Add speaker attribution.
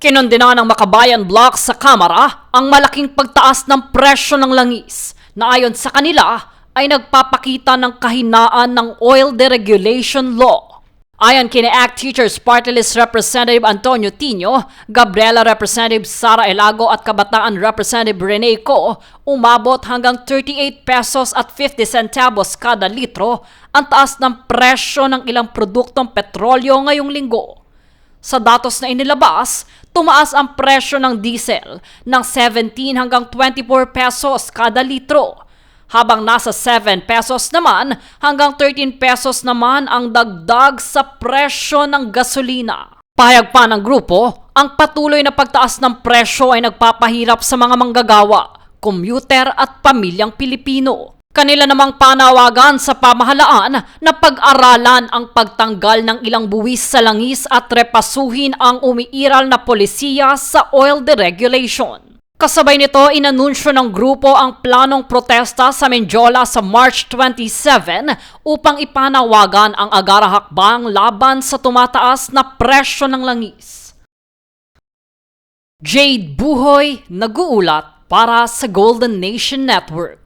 Speaker 1: Kinondena ng Makabayan Block sa Kamara ang malaking pagtaas ng presyo ng langis na ayon sa kanila ay nagpapakita ng kahinaan ng oil deregulation law. Ayon kina ACT Teachers Party List Representative Antonio Tino, Gabriela Representative Sara Elago at Kabataan Representative Rene Co, umabot hanggang 38 pesos at 50 centavos kada litro ang taas ng presyo ng ilang produktong petrolyo ngayong linggo. Sa datos na inilabas, tumaas ang presyo ng diesel ng 17 hanggang 24 pesos kada litro, habang nasa 7 pesos naman hanggang 13 pesos naman ang dagdag sa presyo ng gasolina. Pahayag pa ng grupo, ang patuloy na pagtaas ng presyo ay nagpapahirap sa mga manggagawa, commuter at pamilyang Pilipino. Kanila namang panawagan sa pamahalaan na pag-aralan ang pagtanggal ng ilang buwis sa langis at repasuhin ang umiiral na polisiya sa oil deregulation. Kasabay nito, inanunsyo ng grupo ang planong protesta sa Menjola sa March 27 upang ipanawagan ang agarahakbang laban sa tumataas na presyo ng langis. Jade Buhoy, nag-uulat para sa Golden Nation Network.